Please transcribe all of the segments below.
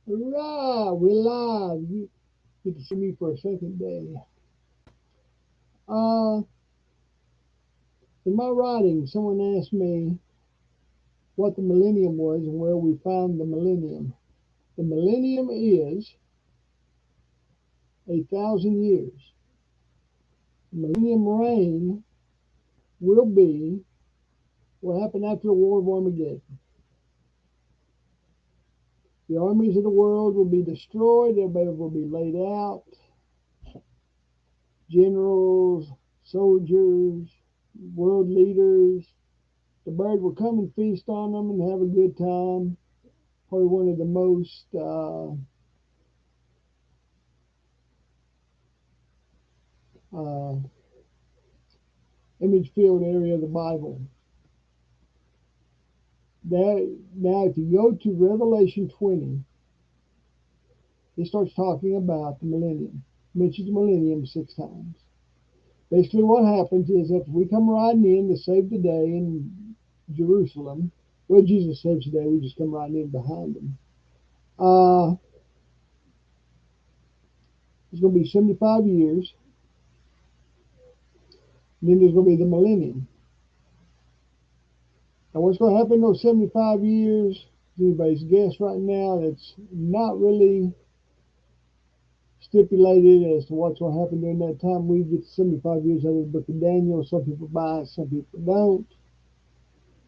Hurrah, we're live. You get to see me for a second day. Uh, in my writing, someone asked me what the millennium was and where we found the millennium. The millennium is 1,000 years. The millennium reign will be what happened after the War of Armageddon. The armies of the world will be destroyed, everybody will be laid out, generals, soldiers, world leaders. The bird will come and feast on them and have a good time. Probably one of the most uh, image-filled area of the Bible. Now, if you go to Revelation 20, it starts talking about the millennium. It mentions the millennium 6 times. Basically, what happens is that if we come riding in to save the day in Jerusalem, well, Jesus saves the day, we just come riding in behind him. It's going to be 75 years, and then there's going to be the millennium. Now, what's going to happen in those 75 years is anybody's guess right now. It's not really stipulated as to what's going to happen during that time. We get 75 years out of the book of Daniel. Some people buy it, some people don't.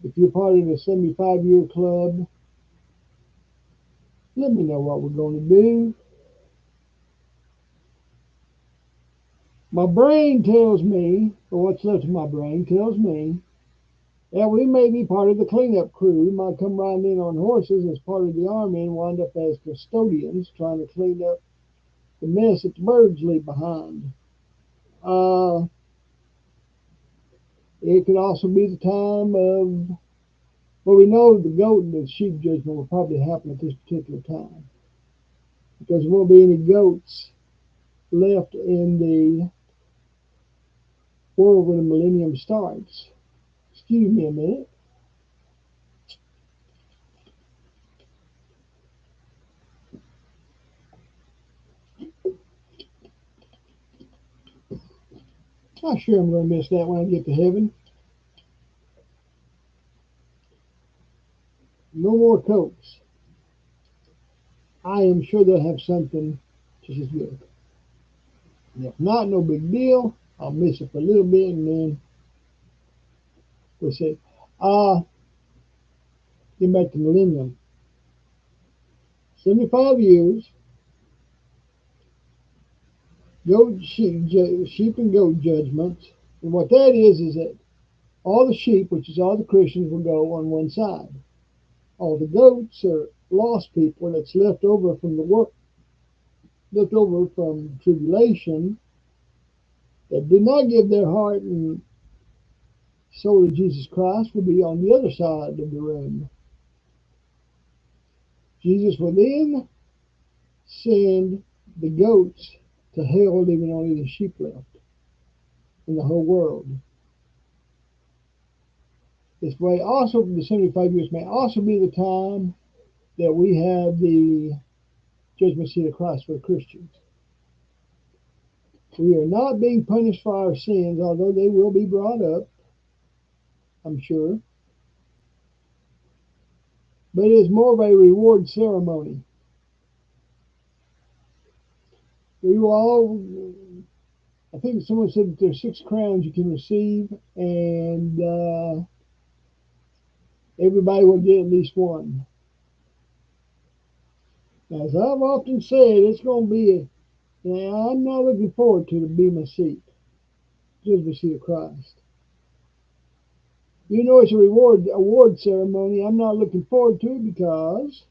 If you're part of the 75-year club, let me know what we're going to do. My brain tells me, or what's left of my brain tells me, that we may be part of the cleanup crew. We might come riding in on horses as part of the army and wind up as custodians trying to clean up the mess that the birds leave behind. Uh, it could also be the time of, well, we know the goat and the sheep judgment will probably happen at this particular time because there won't be any goats left in the world when the millennium starts. Excuse me a minute. I'm sure I'm going to miss that when I get to heaven. No more Cokes. I am sure they'll have something just as good. And if not, no big deal. I'll miss it for a little bit and then we'll see. Getting back to millennium. 75 years, sheep and goat judgments. And what that is that all the sheep, which is all the Christians, will go on one side. All the goats are lost people that's left over from the work, left over from tribulation, that did not give their heart and soul to Jesus Christ, will be on the other side of the room. Jesus will then send the goats to hell, leaving only the sheep left in the whole world. This way, also, the 75 years may also be the time that we have the judgment seat of Christ for Christians. We are not being punished for our sins, although they will be brought up, I'm sure. But it is more of a reward ceremony. We will all, I think someone said that there's 6 crowns you can receive, and everybody will get at least one. Now, as I've often said, it's going to be I'm not looking forward to the Bema seat, judgment seat of Christ. You know, it's a award ceremony. I'm not looking forward to it because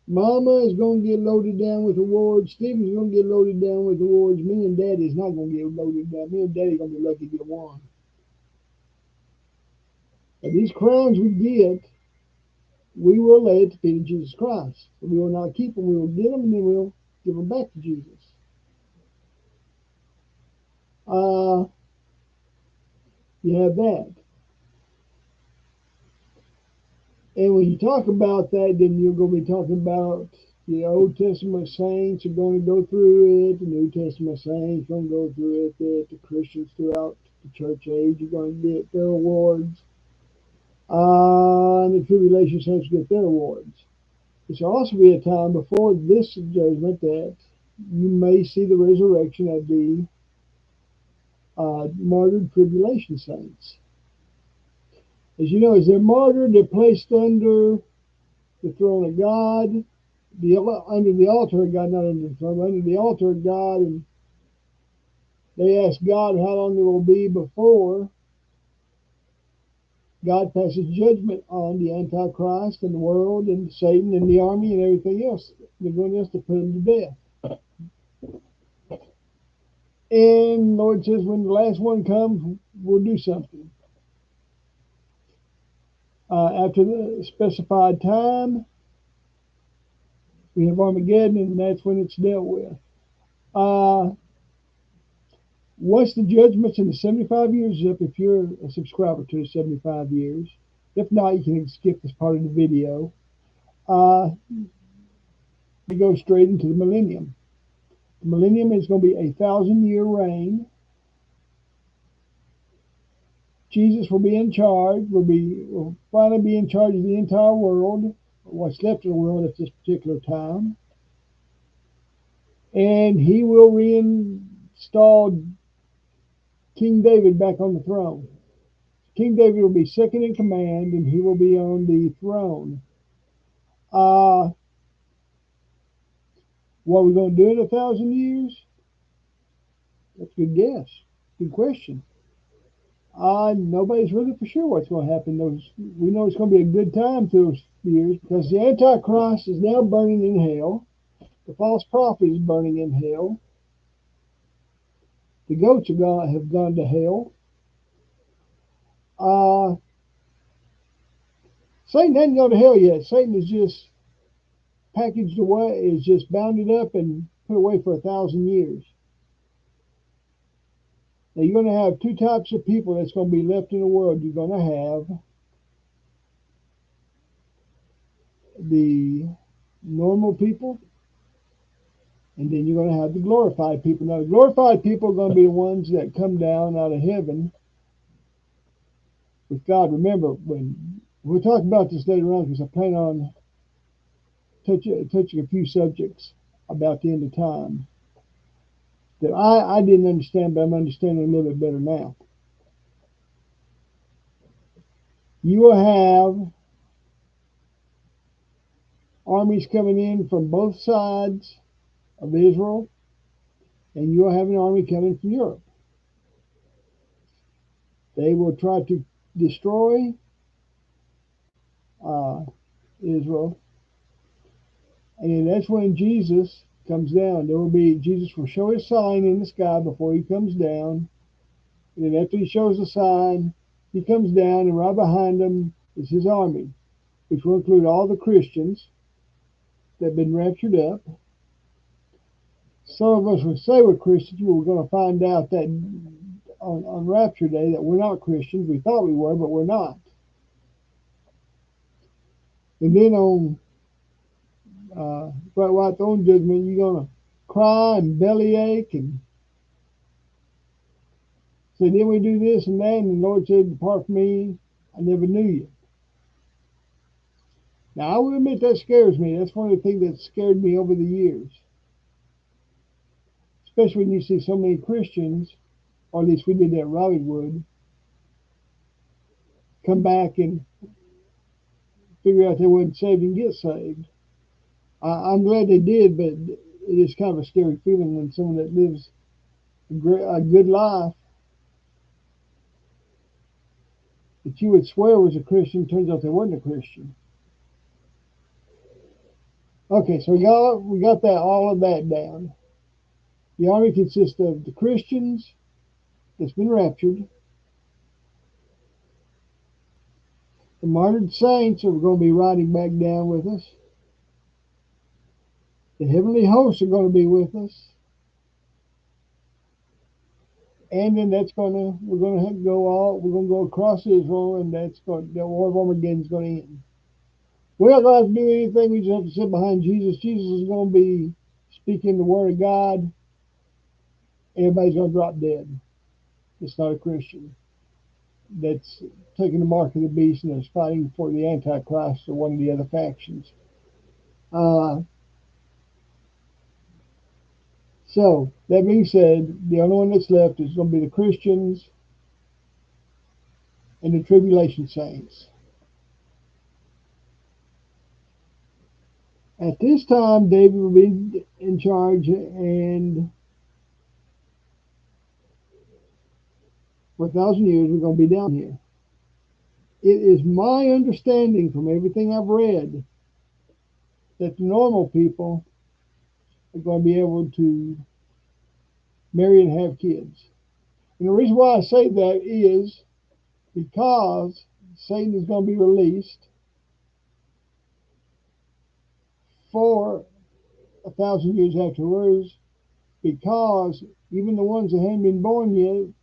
Mama is going to get loaded down with awards. Stephen's going to get loaded down with awards. Me and Daddy's not going to get loaded down. Me and Daddy are going to be lucky to get one. And these crowns we get, we will lay at the feet of Jesus Christ. We will not keep them. We will get them and then we'll give them back to Jesus. Uh, you have that. And when you talk about that, then you're going to be talking about the Old Testament saints are going to go through it, the New Testament saints are going to go through it, the Christians throughout the church age are going to get their awards, and the tribulation saints get their awards. There shall also be a time before this judgment that you may see the resurrection of the martyred tribulation saints. As you know, as they're martyred, they're placed under the throne of God, under the altar of God, not under the throne, under the altar of God, and they ask God how long it will be before God passes judgment on the Antichrist and the world and Satan and the army and everything else. They're going to put them to death. And the Lord says, when the last one comes, we'll do something. After the specified time, we have Armageddon, and that's when it's dealt with. Once the judgments in the 75 years is up, if you're a subscriber to the 75 years, if not, you can skip this part of the video. We go straight into the millennium. The millennium is going to be a 1,000-year reign. Jesus will be in charge, will finally be in charge of the entire world, what's left of the world at this particular time. And he will reinstall King David back on the throne. King David will be second in command, and he will be on the throne. What are we going to do in 1,000 years? That's a good guess. Good question. Nobody's really for sure what's going to happen. We know it's going to be a good time through those years because the Antichrist is now burning in hell. The false prophet is burning in hell. The goats have gone to hell. Satan hasn't gone to hell yet. Satan is just packaged away, is just bounded up and put away for 1,000 years. Now you're going to have two types of people that's going to be left in the world. You're going to have the normal people, and then you're going to have the glorified people. Now, the glorified people are going to be the ones that come down out of heaven with God. Remember, when we'll talk about this later on because I plan on touching a few subjects about the end of time that I didn't understand, but I'm understanding a little bit better now. You will have armies coming in from both sides of Israel, and you will have an army coming from Europe. They will try to destroy Israel, and that's when Jesus comes down. Jesus will show his sign in the sky before he comes down, and then after he shows the sign, he comes down, and right behind him is his army, which will include all the Christians that have been raptured up. Some of us would say we're Christians, but we're going to find out that on Rapture Day that we're not Christians. We thought we were, but we're not. And then on Bright White Throne Judgment, you're going to cry and bellyache and say, didn't we do this and that? And the Lord said, depart from me, I never knew you. Now, I will admit that scares me. That's one of the things that scared me over the years. Especially when you see so many Christians, or at least we did that at Robinwood, come back and figure out they wasn't saved and get saved. I'm glad they did, but it is kind of a scary feeling when someone that lives a good life that you would swear was a Christian turns out they wasn't a Christian. Okay, so we got that all of that down. The army consists of the Christians that's been raptured, the martyred saints are going to be riding back down with us. The heavenly hosts are going to be with us. And then we're going to go across Israel, and the war of Armageddon is going to end. We're not going to have to do anything. We just have to sit behind Jesus. Jesus is going to be speaking the word of God. Everybody's going to drop dead. It's not a Christian that's taking the mark of the beast and is fighting for the Antichrist or one of the other factions. Uh, so, that being said, the only one that's left is going to be the Christians and the tribulation saints. At this time, David will be in charge, and for 1,000 years, we're going to be down here. It is my understanding from everything I've read that the normal people are going to be able to marry and have kids. And the reason why I say that is because Satan is going to be released for 1,000 years afterwards, because even the ones that haven't been born yet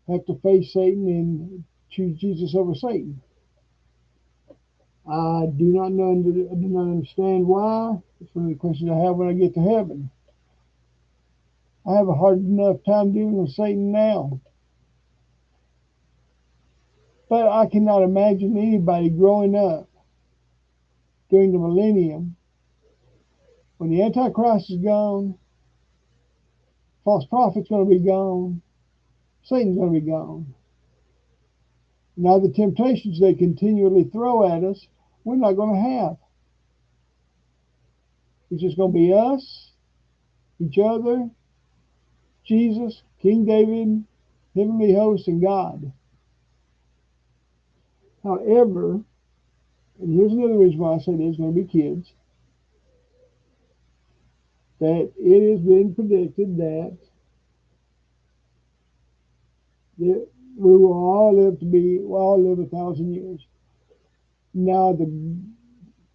have to face Satan and choose Jesus over Satan. I do not know. I do not understand why. It's one of the questions I have when I get to heaven. I have a hard enough time dealing with Satan now. But I cannot imagine anybody growing up during the millennium, when the Antichrist is gone, false prophet's going to be gone, Satan's going to be gone. Now the temptations they continually throw at us, we're not going to have. It's just going to be us, each other, Jesus, King David, heavenly host, and God. However, and here's another reason why I say there's going to be kids, that it has been predicted that we will all live 1,000 years. Now the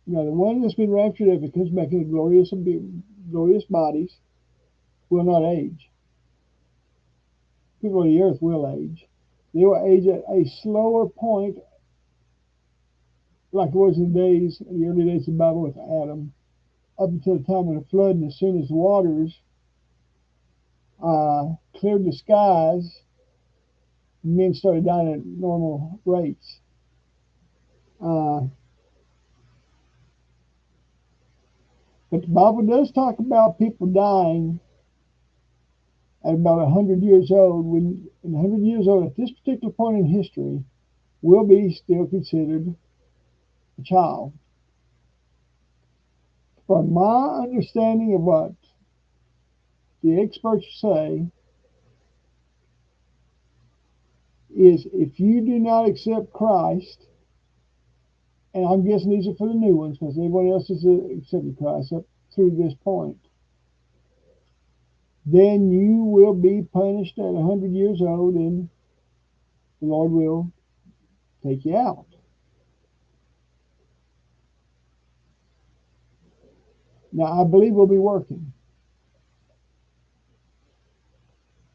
one that's been raptured, if it comes back in glorious bodies, will not age. People on the earth will age. They will age at a slower point, like it was in the early days of the Bible with Adam, up until the time of the flood, and as soon as the waters cleared the skies, men started dying at normal rates. But the Bible does talk about people dying at about 100 years old. When 100 years old, at this particular point in history, will be still considered a child. From my understanding of what the experts say, is if you do not accept Christ, and I'm guessing these are for the new ones because everybody else has accepted Christ up through this point, then you will be punished at 100 years old, and the Lord will take you out. Now, I believe we'll be working,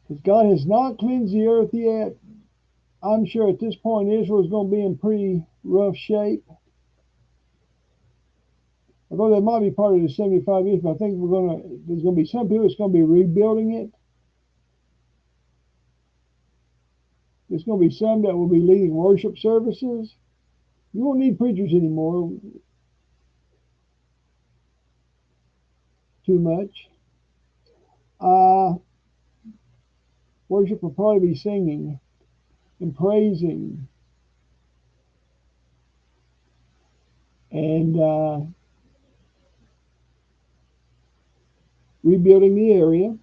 because God has not cleansed the earth yet. I'm sure at this point Israel is going to be in pretty rough shape. Although that might be part of the 75 years, but I think there's going to be some people that's going to be rebuilding it. There's going to be some that will be leading worship services. You won't need preachers anymore too much. Worship will probably be singing and praising and rebuilding the area.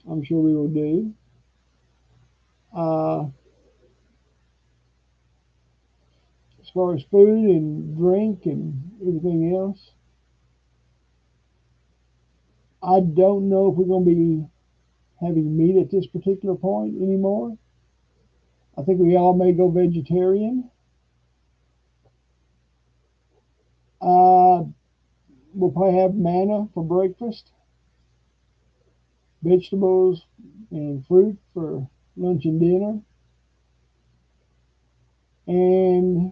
I'm sure we will do. As far as food and drink and everything else, I don't know if we're going to be having meat at this particular point anymore. I think we all may go vegetarian. We'll probably have manna for breakfast, vegetables and fruit for lunch and dinner, and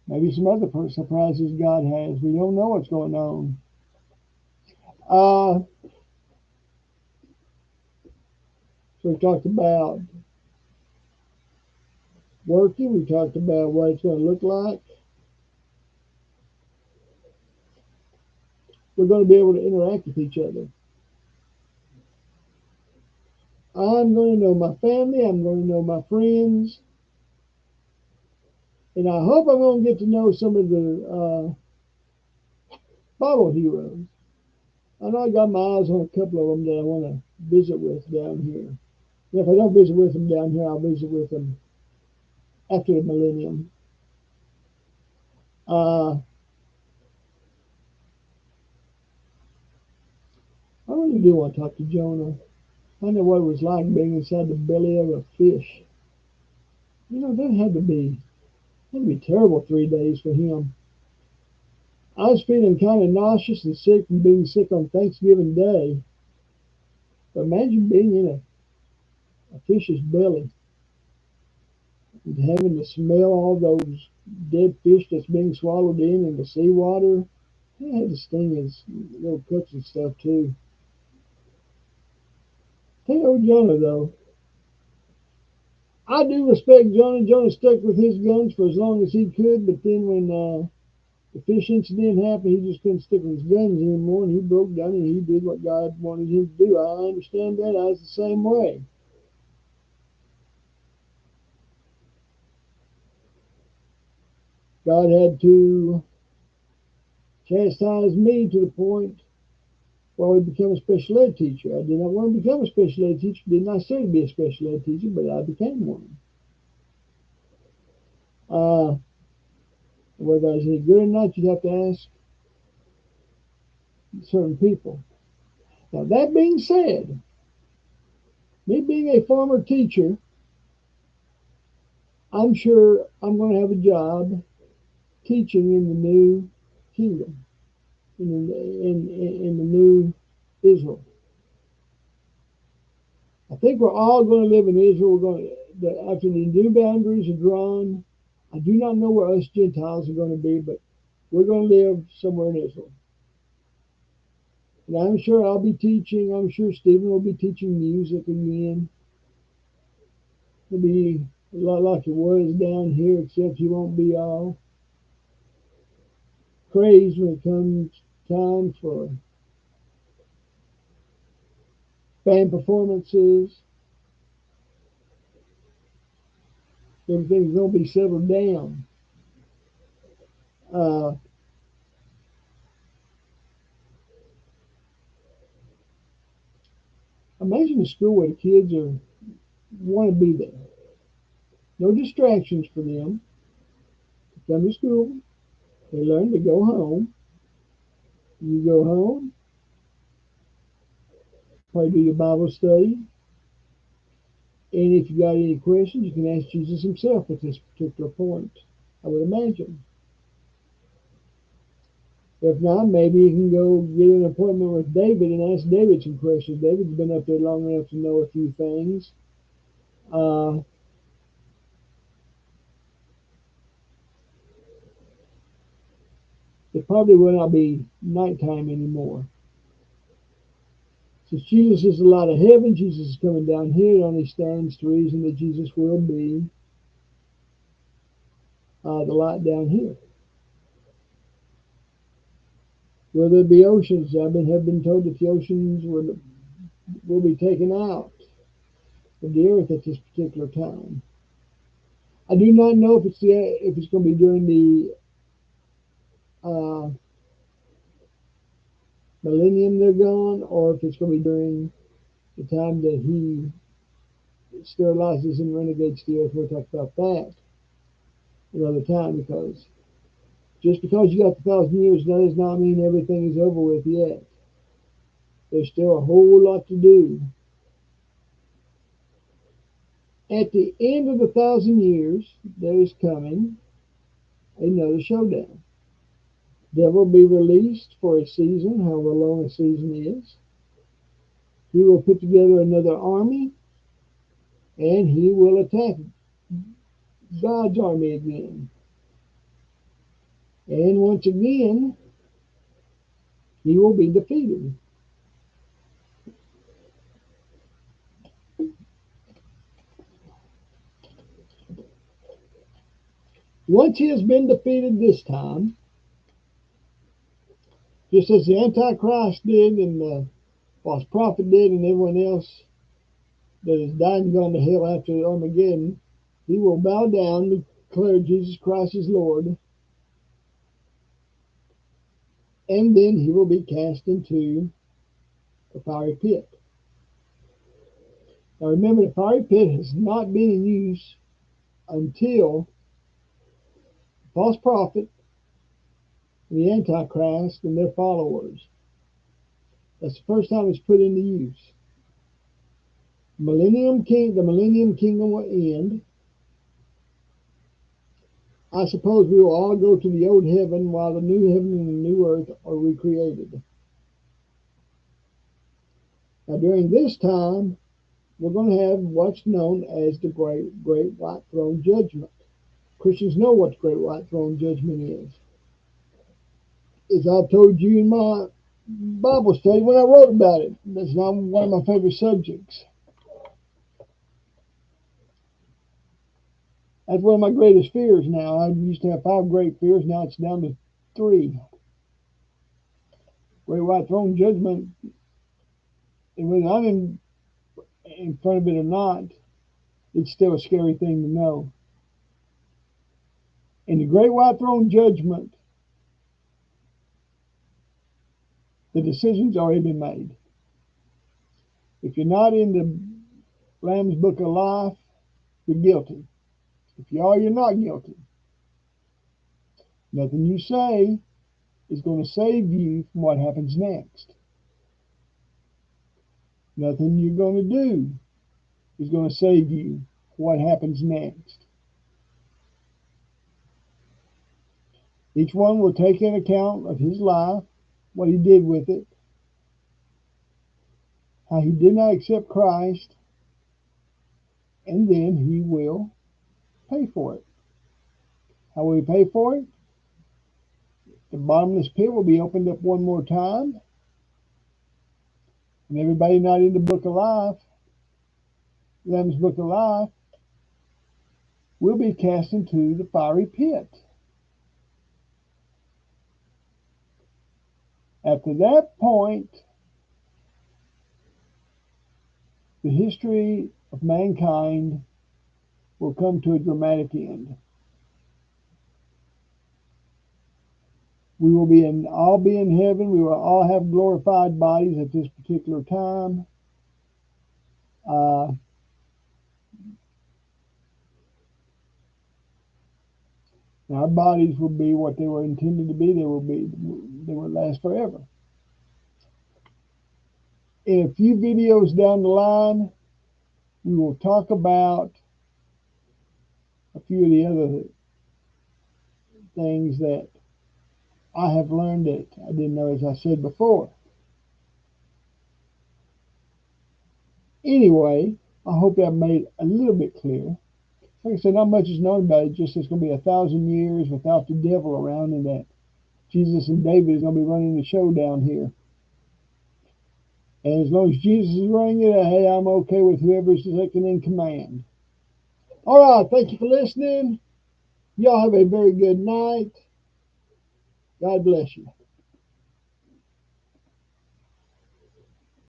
Maybe some other surprises God has. We don't know what's going on. Uh, so we talked about working. We talked about what it's going to look like. We're going to be able to interact with each other. I'm going to know my family. I'm going to know my friends. And I hope I'm going to get to know some of the Bible heroes. I know I got my eyes on a couple of them that I want to visit with down here. And if I don't visit with them down here, I'll visit with them after the millennium. I really do want to talk to Jonah. I know what it was like being inside the belly of a fish. You know, that'd be terrible 3 days for him. I was feeling kind of nauseous and sick from being sick on Thanksgiving Day. But imagine being in a fish's belly and having to smell all those dead fish that's being swallowed in the seawater. It had to sting his little cuts and stuff too. Hey, old Jonah though. I do respect Jonah. Jonah stuck with his guns for as long as he could, but then when the fish incident happened, he just couldn't stick with his guns anymore, and he broke down and he did what God wanted him to do. I understand that. I was the same way. God had to chastise me to the point where I would become a special ed teacher. I did not want to become a special ed teacher. Did not say to be a special ed teacher, but I became one. Uh, whether I was any good or not, you'd have to ask certain people. Now, that being said, me being a former teacher, I'm sure I'm going to have a job teaching in the new kingdom, in the new Israel. I think we're all going to live in Israel. After the new boundaries are drawn. I do not know where us Gentiles are going to be, but we're going to live somewhere in Israel. And I'm sure I'll be teaching. I'm sure Stephen will be teaching music again. It'll be a lot like it was down here, except he won't be all crazed when it comes time for band performances. Everything's going to be settled down. Uh, Imagine a school where the kids want to be there. No distractions for them. They come to school. They learn to go home. You go home, probably do your Bible study. And if you got any questions, you can ask Jesus himself at this particular point, I would imagine. If not, maybe you can go get an appointment with David and ask David some questions. David's been up there long enough to know a few things. Uh, it probably will not be nighttime anymore. Since Jesus is the light of heaven, Jesus is coming down here. It only stands to reason that Jesus will be the light down here. Will there be oceans? Have been told that the oceans will be taken out of the earth at this particular time. I do not know if it's going to be during the uh, millennium they're gone, or if it's going to be during the time that he sterilizes and renegates the earth. We'll talk about that another time, because just because you got the 1,000 years does not mean everything is over with yet. There's still a whole lot to do. At the end of the 1,000 years, there is coming another showdown. Devil will be released for a season, however long a season is. He will put together another army, and he will attack God's army again. And once again, he will be defeated. Once he has been defeated this time, just as the Antichrist did and the false prophet did and everyone else that has died and gone to hell after Armageddon, he will bow down and declare Jesus Christ is Lord, and then he will be cast into the fiery pit. Now remember, the fiery pit has not been in use until the false prophet, the Antichrist, and their followers. That's the first time it's put into use. The Millennium Kingdom will end. I suppose we will all go to the old heaven while the new heaven and the new earth are recreated. Now during this time, we're going to have what's known as the Great White Throne Judgment. Christians know what the Great White Throne Judgment is. As I told you in my Bible study when I wrote about it, that's not one of my favorite subjects. That's one of my greatest fears now. I used to have 5 great fears, now it's down to 3. Great White Throne Judgment, and whether I'm in front of it or not, it's still a scary thing to know. In the Great White Throne Judgment, the decision's already been made. If you're not in the Lamb's Book of Life, you're guilty. If you are, you're not guilty. Nothing you say is going to save you from what happens next. Nothing you're going to do is going to save you from what happens next. Each one will take an account of his life, what he did with it, how he did not accept Christ, and then he will pay for it. How will he pay for it? The bottomless pit will be opened up one more time, and everybody not in the Book of Life, Lamb's Book of Life, will be cast into the fiery pit. After that point, the history of mankind will come to a dramatic end. We will all be in heaven. We will all have glorified bodies at this particular time. Our bodies will be what they were intended to be. They will last forever. In a few videos down the line, we will talk about a few of the other things that I have learned that I didn't know, as I said before. Anyway, I hope that made a little bit clear. Like I said, not much is known about it, just it's going to be 1,000 years without the devil around, and that Jesus and David is going to be running the show down here. And as long as Jesus is running it, hey, I'm okay with whoever's second in command. All right, thank you for listening. Y'all have a very good night. God bless you.